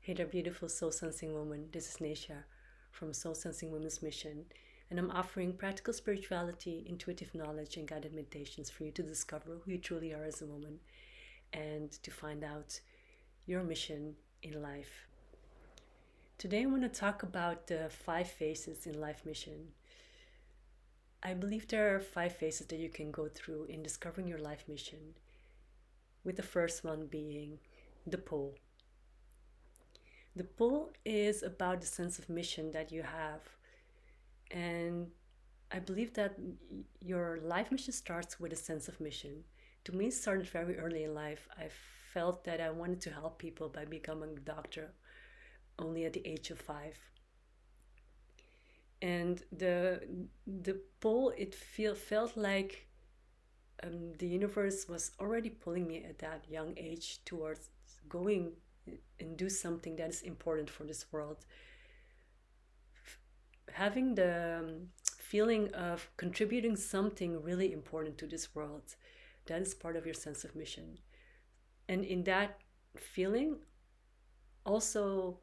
Hey there, beautiful soul sensing woman. This is Nesya from Soul Sensing Women's Mission, and I'm offering practical spirituality, intuitive knowledge, and guided meditations for you to discover who you truly are as a woman and to find out your mission in life. Today, I want to talk about the 5 phases in life mission. I believe there are 5 phases that you can go through in discovering your life mission, with the first one being the pull. The pull is about the sense of mission that you have. And I believe that your life mission starts with a sense of mission. To me, it started very early in life. I felt that I wanted to help people by becoming a doctor only at the age of 5. And the pull, felt like the universe was already pulling me at that young age towards going and do something that is important for this world. Having the feeling of contributing something really important to this world, that is part of your sense of mission. And in that feeling, also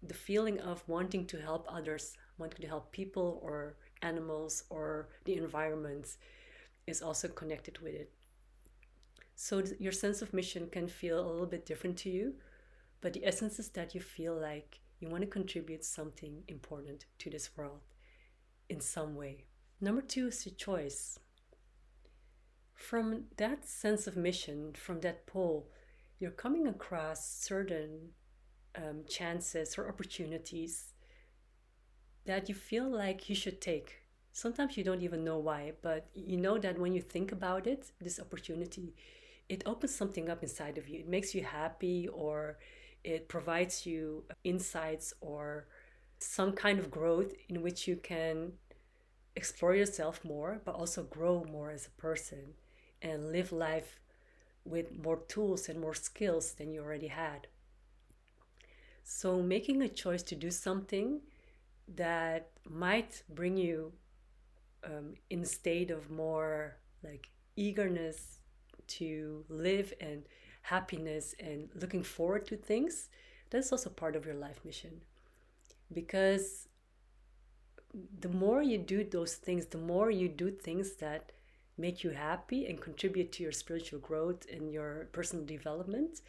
the feeling of wanting to help others, wanting to help people or animals or the environment is also connected with it. So your sense of mission can feel a little bit different to you, but the essence is that you feel like you want to contribute something important to this world in some way. Number 2 is your choice. From that sense of mission, from that pull, you're coming across certain chances or opportunities that you feel like you should take. Sometimes you don't even know why, but you know that when you think about it, this opportunity, it opens something up inside of you. It makes you happy, or it provides you insights or some kind of growth in which you can explore yourself more, but also grow more as a person and live life with more tools and more skills than you already had. So making a choice to do something that might bring you in a state of more like eagerness to live and happiness and looking forward to things, that's also part of your life mission. Because the more you do those things, the more you do things that make you happy and contribute to your spiritual growth and your personal development,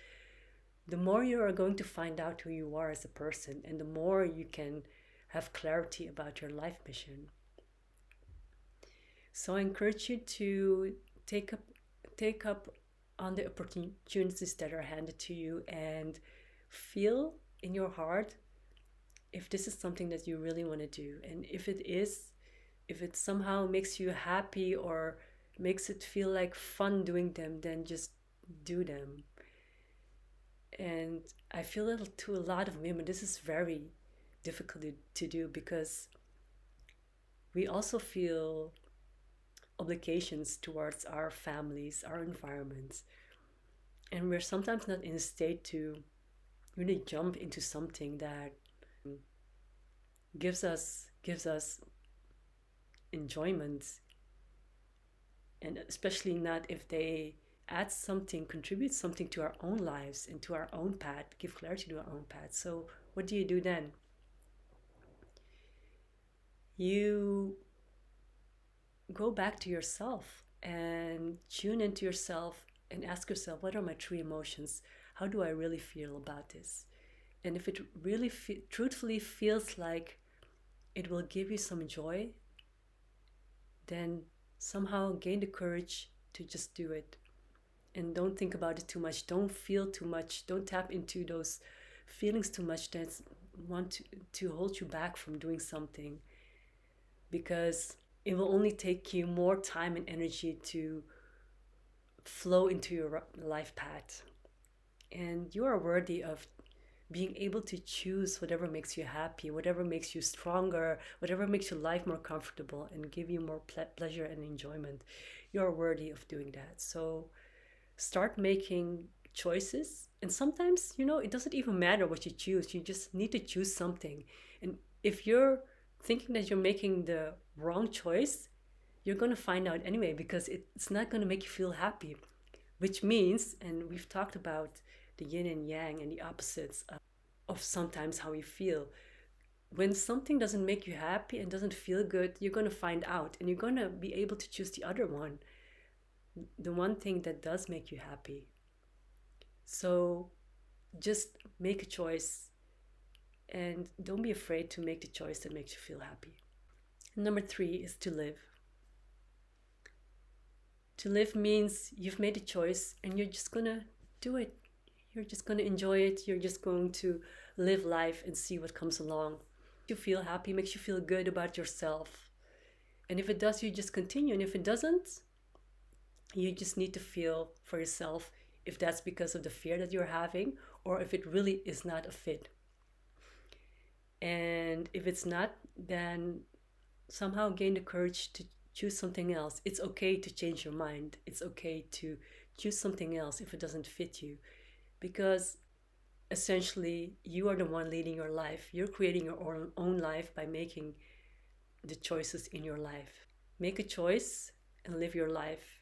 the more you are going to find out who you are as a person, and the more you can have clarity about your life mission. So I encourage you to take up on the opportunities that are handed to you and feel in your heart if this is something that you really want to do. And if it somehow makes you happy or makes it feel like fun doing them, then just do them. And I feel that to a lot of women, this is very difficult to do, because we also feel obligations towards our families, our environments, and we're sometimes not in a state to really jump into something that gives us enjoyment, and especially not if they add something, contribute something to our own lives and to our own path, give clarity to our own path. So what do you do then? You go back to yourself and tune into yourself and ask yourself, what are my true emotions? How do I really feel about this? And if it really truthfully feels like it will give you some joy, then somehow gain the courage to just do it. And don't think about it too much. Don't feel too much. Don't tap into those feelings too much that want to hold you back from doing something, because it will only take you more time and energy to flow into your life path. And you are worthy of being able to choose whatever makes you happy, whatever makes you stronger, whatever makes your life more comfortable and give you more pleasure and enjoyment. You're worthy of doing that. So start making choices. And sometimes, it doesn't even matter what you choose. You just need to choose something. And if you're thinking that you're making the wrong choice, you're going to find out anyway, because it's not going to make you feel happy. Which means, and we've talked about the yin and yang and the opposites. of sometimes how you feel. When something doesn't make you happy and doesn't feel good, you're going to find out, and you're going to be able to choose the other one, the one thing that does make you happy. So just make a choice, and don't be afraid to make the choice that makes you feel happy. And number 3 is to live. To live means you've made a choice and you're just gonna do it. You're just gonna enjoy it. You're just going to live life and see what comes along. You feel happy, makes you feel good about yourself. And if it does, you just continue. And if it doesn't, you just need to feel for yourself if that's because of the fear that you're having, or if it really is not a fit. And if it's not, then somehow gain the courage to choose something else. It's okay to change your mind. It's okay to choose something else if it doesn't fit you, because essentially you are the one leading your life. You're creating your own life by making the choices in your life. Make a choice and live your life.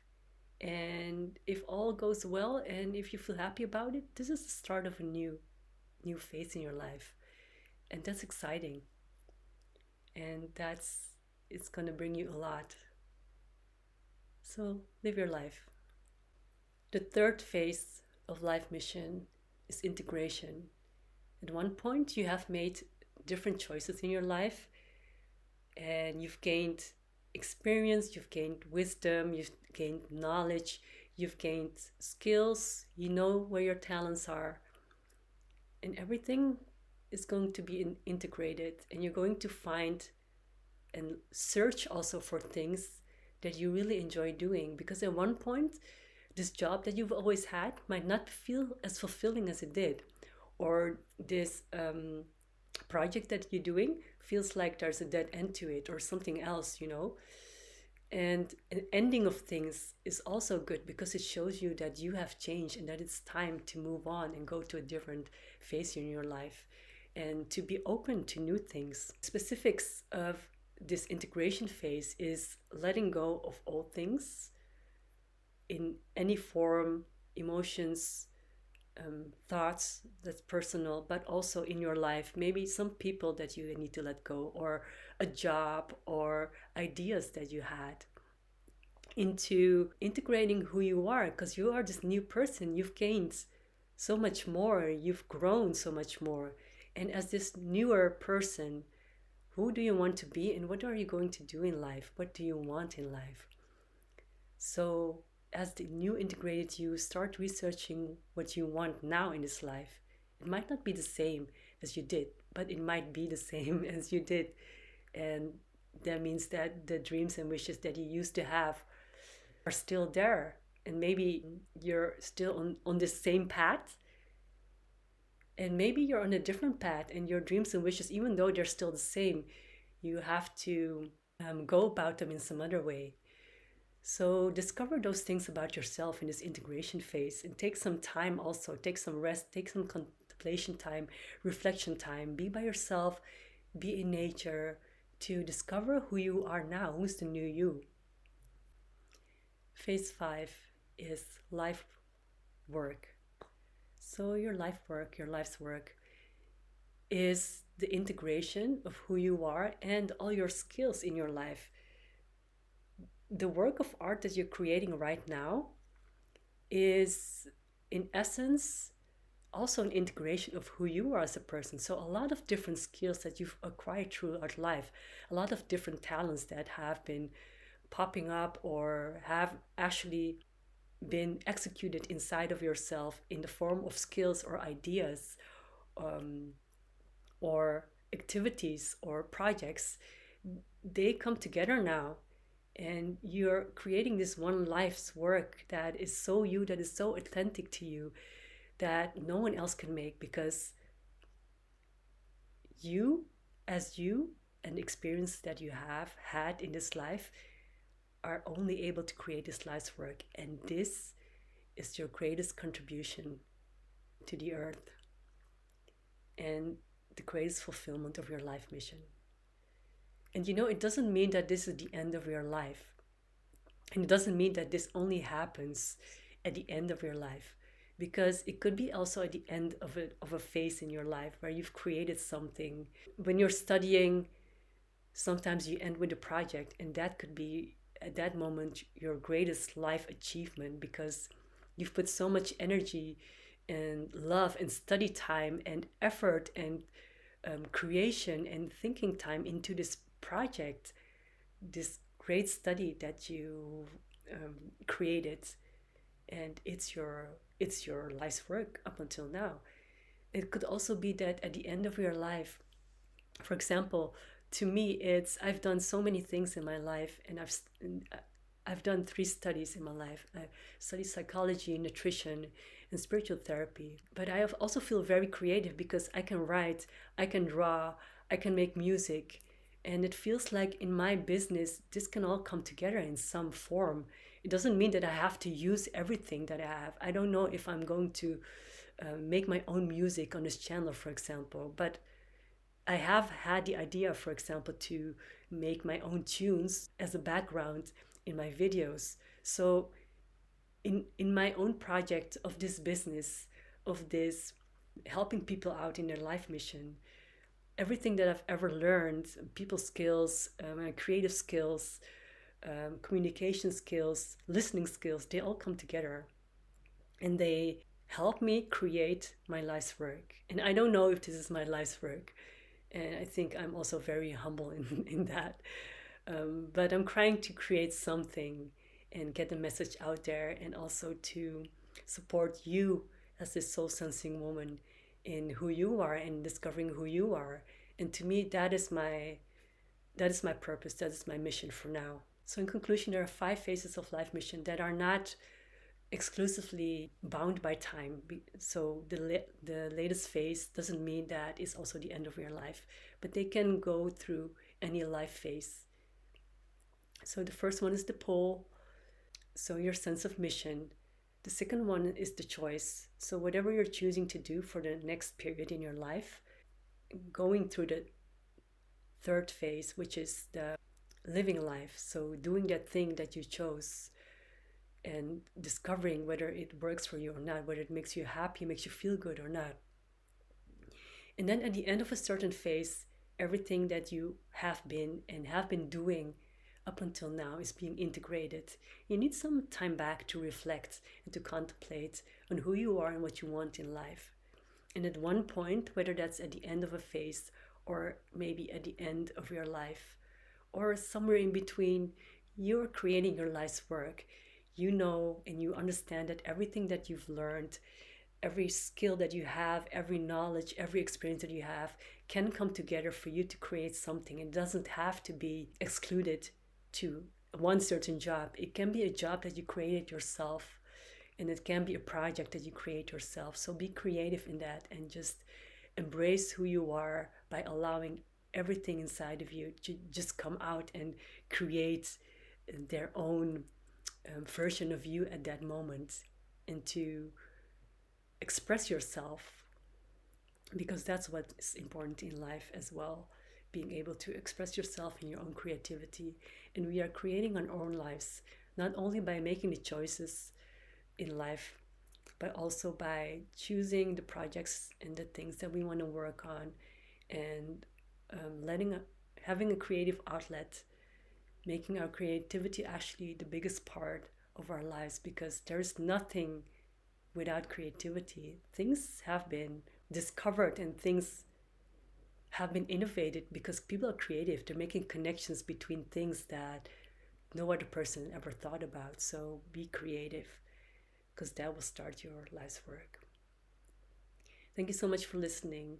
And if all goes well and if you feel happy about it, this is the start of a new phase in your life. And that's exciting. And it's going to bring you a lot. So live your life. The third phase of life mission is integration. At one point, you have made different choices in your life, and you've gained experience, you've gained wisdom, you've gained knowledge, you've gained skills, you know where your talents are, and everything is going to be integrated, and you're going to find and search also for things that you really enjoy doing, because at one point this job that you've always had might not feel as fulfilling as it did, or this project that you're doing feels like there's a dead end to it, or something else, and an ending of things is also good because it shows you that you have changed and that it's time to move on and go to a different phase in your life and to be open to new things. Specifics of this integration phase is letting go of old things in any form, emotions, thoughts that's personal, but also in your life. Maybe some people that you need to let go, or a job, or ideas that you had, into integrating who you are, because you are this new person. You've gained so much more, you've grown so much more. And as this newer person, who do you want to be, and what are you going to do in life? What do you want in life? So as the new integrated you, start researching what you want now in this life. It might not be the same as you did, but it might be the same as you did. And that means that the dreams and wishes that you used to have are still there. And maybe you're still on the same path. And maybe you're on a different path, and your dreams and wishes, even though they're still the same, you have to go about them in some other way. So discover those things about yourself in this integration phase, and take some time also, take some rest, take some contemplation time, reflection time, be by yourself, be in nature, to discover who you are now, who's the new you. Phase 5 is life work. So your life's work is the integration of who you are and all your skills in your life. The work of art that you're creating right now is, in essence, also an integration of who you are as a person. So a lot of different skills that you've acquired throughout life, a lot of different talents that have been popping up or have actually been executed inside of yourself in the form of skills or ideas, or activities or projects, they come together now. And you're creating this one life's work that is so you, that is so authentic to you, that no one else can make, because you, as you, and the experience that you have had in this life, are only able to create this life's work. And this is your greatest contribution to the earth and the greatest fulfillment of your life mission. And it doesn't mean that this is the end of your life. And it doesn't mean that this only happens at the end of your life. because it could be also at the end of a phase in your life where you've created something. When you're studying, sometimes you end with a project, and that could be at that moment your greatest life achievement, because you've put so much energy and love and study time and effort and creation and thinking time into this project, this great study that you created, and it's your life's work up until now. It could also be that at the end of your life, for example, to me, it's I've done so many things in my life, and I've done 3 studies in my life. I studied psychology, nutrition, and spiritual therapy. But I have also feel very creative because I can write, I can draw, I can make music, and it feels like in my business this can all come together in some form. It doesn't mean that I have to use everything that I have. I don't know if I'm going to make my own music on this channel, for example, but I have had the idea, for example, to make my own tunes as a background in my videos. So in my own project of this business, of this helping people out in their life mission, everything that I've ever learned, people skills, creative skills, communication skills, listening skills, they all come together, and they help me create my life's work. And I don't know if this is my life's work. And I think I'm also very humble in that. But I'm trying to create something and get the message out there, and also to support you as this soul sensing woman in who you are and discovering who you are. And to me, that is my purpose. That is my mission for now. So in conclusion, there are 5 phases of life mission that are not exclusively bound by time. So the latest phase doesn't mean that it's also the end of your life, but they can go through any life phase. So the first one is the pull, so your sense of mission. The second one is the choice. So whatever you're choosing to do for the next period in your life, going through the third phase, which is the living life. So doing that thing that you chose and discovering whether it works for you or not, whether it makes you happy, makes you feel good or not. And then at the end of a certain phase, everything that you have been and have been doing up until now is being integrated. You need some time back to reflect and to contemplate on who you are and what you want in life. And at one point, whether that's at the end of a phase or maybe at the end of your life or somewhere in between, you're creating your life's work. You know and you understand that everything that you've learned, every skill that you have, every knowledge, every experience that you have can come together for you to create something. It doesn't have to be excluded to one certain job. It can be a job that you created yourself, and it can be a project that you create yourself. So be creative in that and just embrace who you are by allowing everything inside of you to just come out and create their own version of you at that moment, and to express yourself, because that's what is important in life as well, being able to express yourself in your own creativity. And we are creating our own lives, not only by making the choices in life, but also by choosing the projects and the things that we want to work on, and having a creative outlet, making our creativity actually the biggest part of our lives, because there's nothing without creativity. Things have been discovered and things have been innovated because people are creative. They're making connections between things that no other person ever thought about. So be creative, because that will start your life's work. Thank you so much for listening,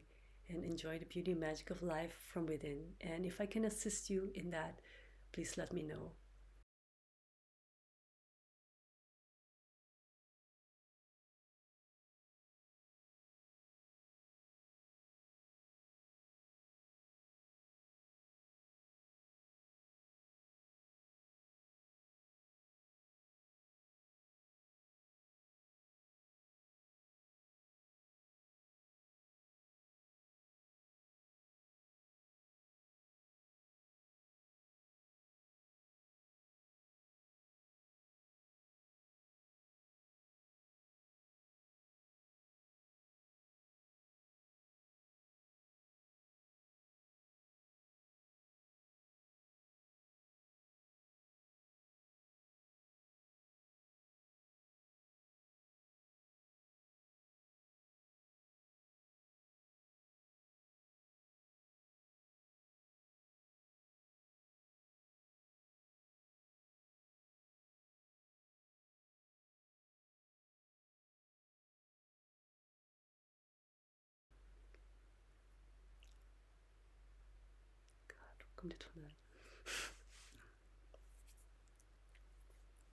and enjoy the beauty and magic of life from within. And if I can assist you in that, please let me know. komt dit vandaan?